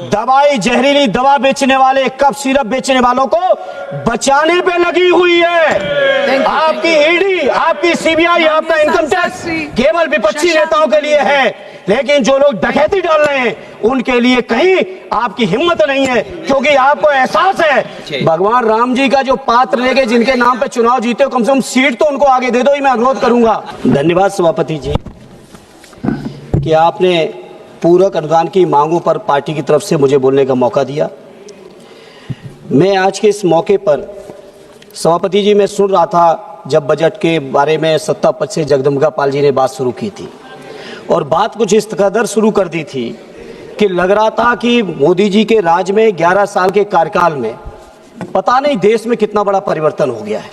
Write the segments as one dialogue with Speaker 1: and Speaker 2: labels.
Speaker 1: दवाई, जहरीली दवा बेचने वाले, कफ सिरप बेचने वालों को बचाने पे लगी हुई है। आपकी ईडी, आपकी सीबीआई, आपका इनकम टैक्स केवल विपक्षी नेताओं के लिए है, लेकिन जो लोग डकैती डाल रहे हैं उनके लिए कहीं आपकी हिम्मत नहीं है, क्योंकि आपको एहसास है भगवान राम जी का जो पात्र लेके जिनके नाम पे चुनाव जीते हो, कम से कम सीट तो उनको आगे दे दो, ही मैं अनुरोध करूंगा। धन्यवाद सभापति जी कि आपने पूरक अनुदान की मांगों पर पार्टी की तरफ से मुझे बोलने का मौका दिया। मैं आज के इस मौके पर सभापति जी, मैं सुन रहा था जब बजट के बारे में सत्ता पक्ष से जगदम्बिका पाल जी ने बात शुरू की थी, और बात कुछ इस कदर शुरू कर दी थी कि लग रहा था कि मोदी जी के राज में 11 साल के कार्यकाल में पता नहीं देश में कितना बड़ा परिवर्तन हो गया है।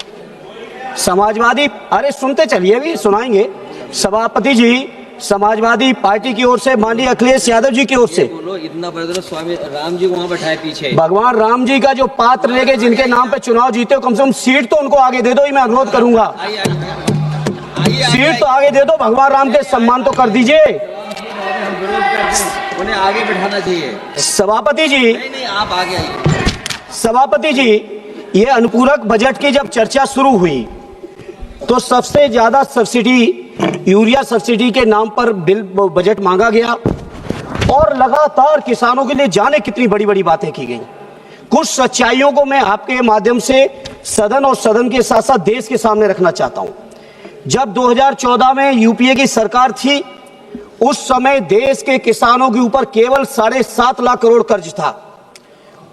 Speaker 1: समाजवादी, अरे सुनते चलिए, भी सुनाएंगे। सभापति जी, समाजवादी पार्टी की ओर से माननीय अखिलेश यादव जी की ओर से
Speaker 2: बोलो, इतना बड़ा स्वामी राम जी को वहां बैठाए पीछे,
Speaker 1: भगवान राम जी का जो पात्र लेके जिनके नाम पे चुनाव जीते हो, कम से कम सीट तो उनको आगे दे दो, ही मैं अनुरोध करूंगा। सीट तो आगे दे दो, भगवान राम के सम्मान तो कर दीजिए।
Speaker 2: उन्हें आगे बैठाना चाहिए।
Speaker 1: सभापति जी,
Speaker 2: नहीं, आप आगे आइए।
Speaker 1: सभापति जी, ये अनुपूरक बजट की जब चर्चा शुरू हुई तो सबसे ज्यादा सब्सिडी, यूरिया सब्सिडी के नाम पर बिल बजट मांगा गया, और लगातार किसानों के लिए जाने कितनी बड़ी बड़ी बातें की गई। कुछ सच्चाइयों को मैं आपके माध्यम से सदन और सदन के साथ साथ देश के सामने रखना चाहता हूं। जब 2014 में यूपीए की सरकार थी, उस समय देश के किसानों के ऊपर केवल 7.5 लाख करोड़ कर्ज था,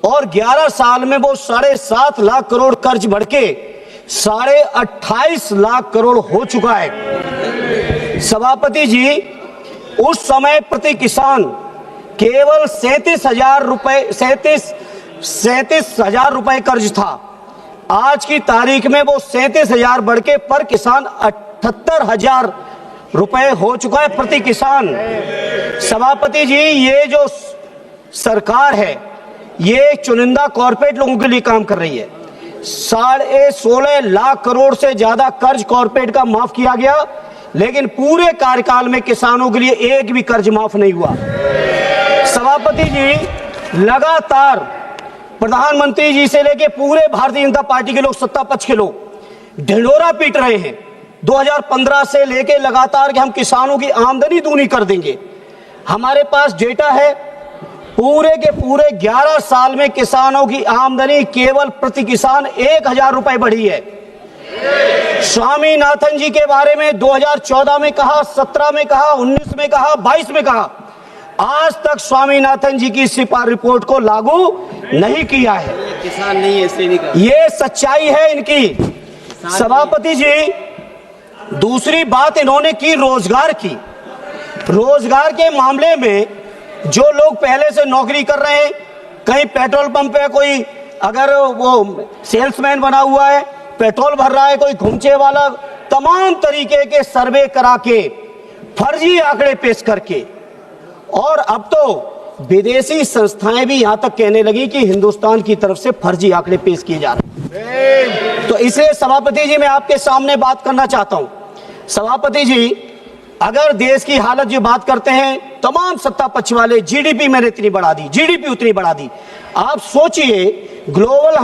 Speaker 1: और 11 साल में वो 7.5 लाख करोड़ कर्ज बढ़ के 28.5 लाख करोड़ हो चुका है। सभापति जी, उस समय प्रति किसान केवल 37,000 रुपए कर्ज था। आज की तारीख में वो 37,000 बढ़ के पर किसान 78,000 रुपए हो चुका है प्रति किसान। सभापति जी, ये जो सरकार है ये चुनिंदा कॉर्पोरेट लोगों के लिए काम कर रही है। 16.5 लाख करोड़ से ज्यादा कर्ज कॉर्पोरेट का माफ किया गया, लेकिन पूरे कार्यकाल में किसानों के लिए एक भी कर्ज माफ नहीं हुआ। सभापति जी, लगातार प्रधानमंत्री जी से लेके पूरे भारतीय जनता पार्टी के लोग, सत्ता पक्ष के लोग ढिंढोरा पीट रहे हैं 2015 से लेके लगातार कि हम किसानों की आमदनी दूनी कर देंगे। हमारे पास डेटा है, पूरे के पूरे 11 साल में किसानों की आमदनी केवल प्रति किसान 1,000 रुपए बढ़ी है। स्वामीनाथन जी के बारे में 2014 में कहा, 17 में कहा, 19 में कहा, 22 में कहा, आज तक स्वामीनाथन जी की सिफारिश रिपोर्ट को लागू नहीं किया है।
Speaker 2: किसान नहीं है, इसलिए नहीं कर।
Speaker 1: ये सच्चाई है इनकी। सभापति जी, दूसरी बात इन्होंने की रोजगार की। रोजगार के मामले में जो लोग पहले से नौकरी कर रहे हैं, कहीं पेट्रोल पंप पे कोई अगर वो सेल्समैन बना हुआ है, पेट्रोल भर रहा है, कोई घुमचे वाला, तमाम तरीके के सर्वे करा के, फर्जी आंकड़े पेश करके, और अब तो विदेशी संस्थाएं भी यहां तक कहने लगी कि हिंदुस्तान की तरफ से फर्जी आंकड़े पेश किए जा रहे हैं। तो इसलिए सभापति जी, मैं आपके सामने बात करना चाहता हूं। सभापति जी, अगर देश की हालत जो बात करते हैं तमाम सत्ता पक्ष वाले, जीडीपी मैंने इतनी बढ़ा दी, जीडीपी उतनी बढ़ा दी। आप सोचिए, ग्लोबल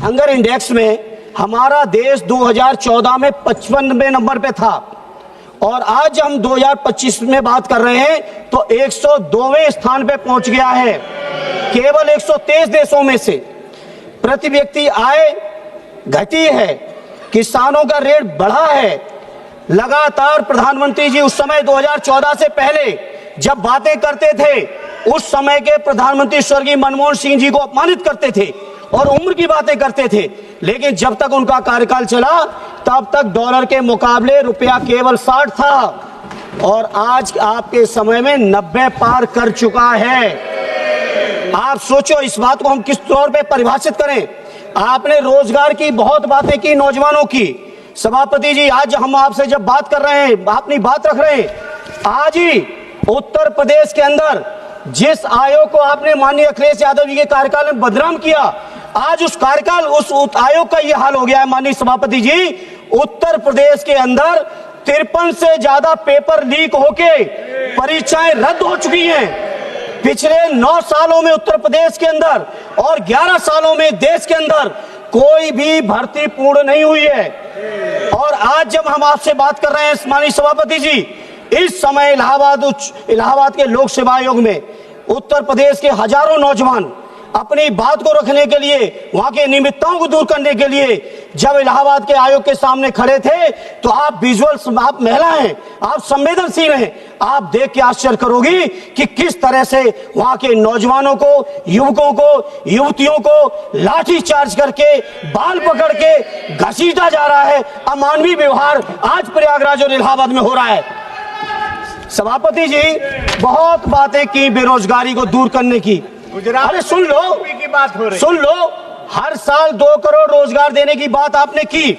Speaker 1: हंगर इंडेक्स में हमारा देश 2014 में 55वें नंबर पे था, और आज हम 2025 में बात कर रहे हैं तो 102वें स्थान पे पहुंच गया है। केवल 123 देशों में से प्रति व्यक्ति आय घटी है, किसानों का रेट बढ़ा है। लगातार प्रधानमंत्री जी उस समय 2014 से पहले जब बातें करते थे, उस समय के प्रधानमंत्री स्वर्गीय मनमोहन सिंह जी को अपमानित करते थे और उम्र की बातें करते थे, लेकिन जब तक उनका कार्यकाल चला तब तक डॉलर के मुकाबले रुपया केवल 60 था, और आज आपके समय में 90 पार कर चुका है। आप सोचो, इस बात को हम किस तौर पे परिभाषित करें। आपने रोजगार की बहुत बातें की, नौजवानों की। सभापति जी, आज हम आपसे जब बात कर रहे हैं, अपनी बात रख रहे हैं, आज ही उत्तर प्रदेश के अंदर जिस आयोग को आपने माननीय अखिलेश यादव जी के कार्यकाल में बदनाम किया, आज उस कार्यकाल, उस आयोग का यह हाल हो गया है। माननीय सभापति जी, उत्तर प्रदेश के अंदर 53 से ज्यादा पेपर लीक होके परीक्षाएं रद्द हो चुकी हैं। पिछले 9 सालों में उत्तर प्रदेश के अंदर और 11 सालों में देश के अंदर कोई भी भर्ती पूर्ण नहीं हुई है। और आज जब हम आपसे बात कर रहे हैं माननीय सभापति जी, इस समय इलाहाबाद के लोक सेवा आयोग में उत्तर प्रदेश के हजारों नौजवान अपनी बात को रखने के लिए, वहां के निमित्ताओं को दूर करने के लिए जब इलाहाबाद के आयोग के सामने खड़े थे, तो आप विजुअल, आप महिला हैं, आप संवेदनशील हैं, आप देख के आश्चर्य करोगी कि किस तरह से वहां के नौजवानों को, युवकों को, युवतियों को लाठी चार्ज करके, बाल पकड़ के घसीटा जा रहा है। अमानवीय व्यवहार आज प्रयागराज और इलाहाबाद में हो रहा है। सभापति जी, बहुत बातें की बेरोजगारी को दूर करने की। अरे सुन लो,
Speaker 3: की बात हो रही,
Speaker 1: सुन लो, हर साल 2 करोड़ रोजगार देने की बात आपने की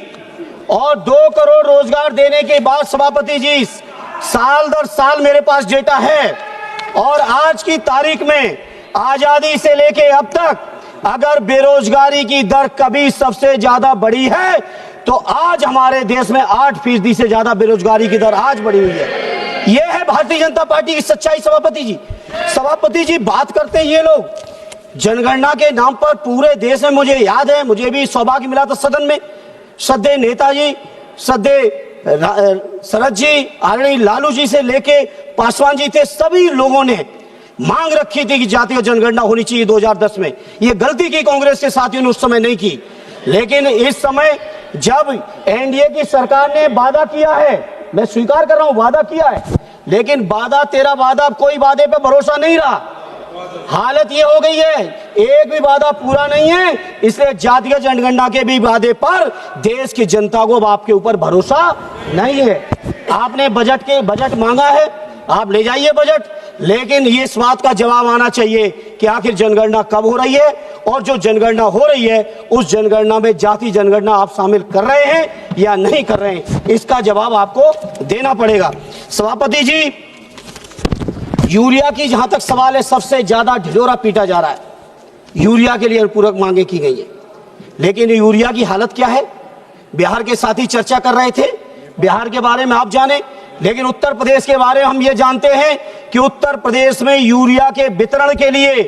Speaker 1: और 2 करोड़ रोजगार देने के बाद सभापति जी साल दर साल मेरे पास डेटा है और आज की तारीख में आजादी से लेके अब तक अगर बेरोजगारी की दर कभी सबसे ज्यादा बढ़ी है तो आज हमारे देश में 8% से ज्यादा बेरोजगारी की दर आज बढ़ी हुई है। यह है भारतीय जनता पार्टी की सच्चाई। सभापति जी बात करते हैं ये लोग जनगणना के नाम पर पूरे देश में। मुझे याद है, मुझे भी सौभाग्य मिला था सदन में श्रद्धेय नेताजी, श्रद्धेय शरद जी, आदरणीय लालू जी से लेके पासवान जी थे, सभी लोगों ने मांग रखी थी कि जातीय जनगणना होनी चाहिए 2010 में। ये गलती की कांग्रेस के साथियों ने उस समय नहीं की, लेकिन इस समय जब एनडीए की सरकार ने वादा किया है, मैं स्वीकार कर रहा हूं वादा किया है, लेकिन वादा तेरा वादा, कोई वादे पे भरोसा नहीं रहा। हालत ये हो गई है, एक भी वादा पूरा नहीं है, इसलिए जातीय जनगणना के भी वादे पर देश की जनता को अब आपके ऊपर भरोसा नहीं है। आपने बजट मांगा है, आप ले जाइए बजट, लेकिन ये इस बात का जवाब आना चाहिए कि आखिर जनगणना कब हो रही है और जो जनगणना हो रही है उस जनगणना में जाति जनगणना आप शामिल कर रहे हैं या नहीं कर रहे हैं, इसका जवाब आपको देना पड़ेगा। सभापति जी, यूरिया की जहां तक सवाल है, सबसे ज्यादा ढिढोरा पीटा जा रहा है। यूरिया के लिए अनुपूरक मांगे की गई है, लेकिन यूरिया की हालत क्या है? बिहार के साथी चर्चा कर रहे थे, बिहार के बारे में आप जाने, लेकिन उत्तर प्रदेश के बारे में हम ये जानते हैं कि उत्तर प्रदेश में यूरिया के वितरण के लिए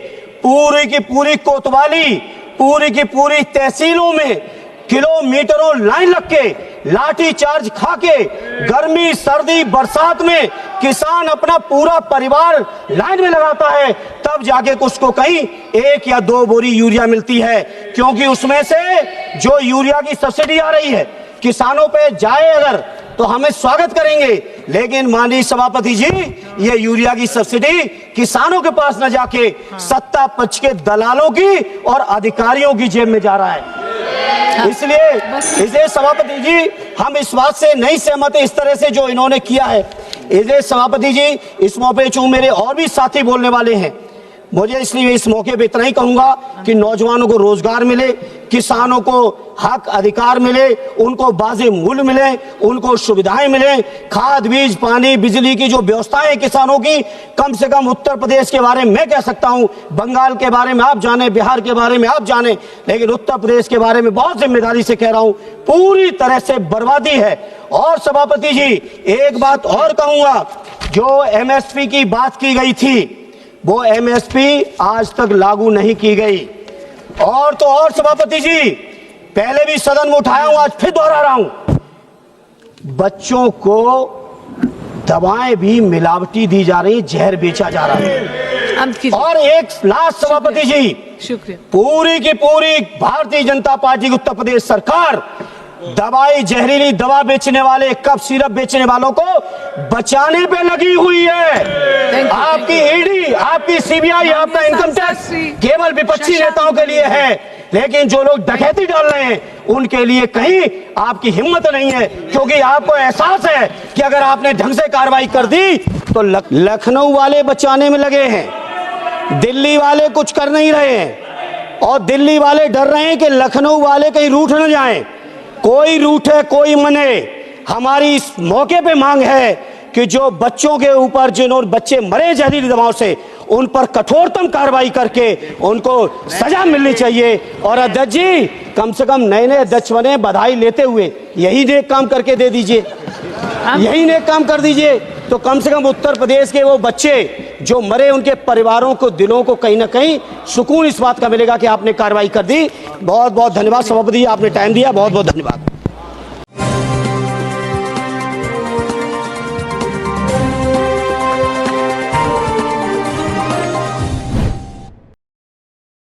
Speaker 1: पूरी की पूरी कोतवाली, पूरी की पूरी तहसीलों में किलोमीटरों लाइन लग के, लाठी चार्ज खा के, गर्मी सर्दी बरसात में किसान अपना पूरा परिवार लाइन में लगाता है, तब जाके कुछ को कहीं 1 या 2 बोरी यूरिया मिलती है, क्योंकि उसमें से जो यूरिया की सब्सिडी आ रही है किसानों पे जाए अगर तो हमें स्वागत करेंगे, लेकिन माननीय सभापति जी, ये यूरिया की सब्सिडी किसानों के पास न जाके सत्ता पक्ष के दलालों की और अधिकारियों की जेब में जा रहा है। इसलिए सभापति जी, हम इस बात से नहीं सहमत इस तरह से जो इन्होंने किया है। इसलिए सभापति जी, इस मौके पर मेरे और भी साथी बोलने वाले हैं, मुझे इसलिए इस मौके पे इतना ही कहूंगा कि नौजवानों को रोजगार मिले, किसानों को हक अधिकार मिले, उनको वाजिब मूल्य मिले, उनको सुविधाएं मिले, खाद बीज पानी बिजली की जो व्यवस्थाएं हैं किसानों की, कम से कम उत्तर प्रदेश के बारे में मैं कह सकता हूं, बंगाल के बारे में आप जाने, बिहार के बारे में आप जाने, लेकिन उत्तर प्रदेश के बारे में बहुत जिम्मेदारी से कह रहा हूं, पूरी तरह से बर्बादी है। और सभापति जी, एक बात और कहूंगा, जो एमएसपी की बात की गई थी वो एमएसपी आज तक लागू नहीं की गई। और तो और सभापति जी, पहले भी सदन में उठाया हूं, आज फिर दोहरा रहा हूं, बच्चों को दवाएं भी मिलावटी दी जा रही, जहर बेचा जा रहा है। और एक लास्ट सभापति जी,
Speaker 4: शुक्रिया,
Speaker 1: पूरी की पूरी भारतीय जनता पार्टी की उत्तर प्रदेश सरकार दवाई, जहरीली दवा बेचने वाले, कफ सिरप बेचने वालों को बचाने पे लगी हुई है। आपकी ईडी, आपकी सीबीआई, आपका इनकम टैक्स केवल विपक्षी नेताओं के लिए है, लेकिन जो लोग डकैती डाल रहे हैं उनके लिए कहीं आपकी हिम्मत नहीं है, क्योंकि आपको एहसास है कि अगर आपने ढंग से कार्रवाई कर दी तो लखनऊ वाले बचाने में लगे हैं, दिल्ली वाले कुछ कर नहीं रहे हैं, और दिल्ली वाले डर रहे हैं कि लखनऊ वाले कहीं रूठ न जाएं। कोई रूठे कोई मने, हमारी इस मौके पे मांग है कि जो बच्चों के ऊपर, जिन्होंने बच्चे मरे जहरीली दवाओं से, उन पर कठोरतम कार्रवाई करके उनको सजा मिलनी चाहिए। और अध्यक्ष जी, कम से कम नए नए अध्यक्ष बने, बधाई लेते हुए यही नेक काम करके दे दीजिए, यही नेक काम कर दीजिए, तो कम से कम उत्तर प्रदेश के वो बच्चे जो मरे उनके परिवारों को, दिलों को कहीं ना कहीं सुकून इस बात का मिलेगा कि आपने कार्रवाई कर दी। बहुत बहुत धन्यवाद सभापति जी, आपने टाइम दिया, बहुत बहुत धन्यवाद।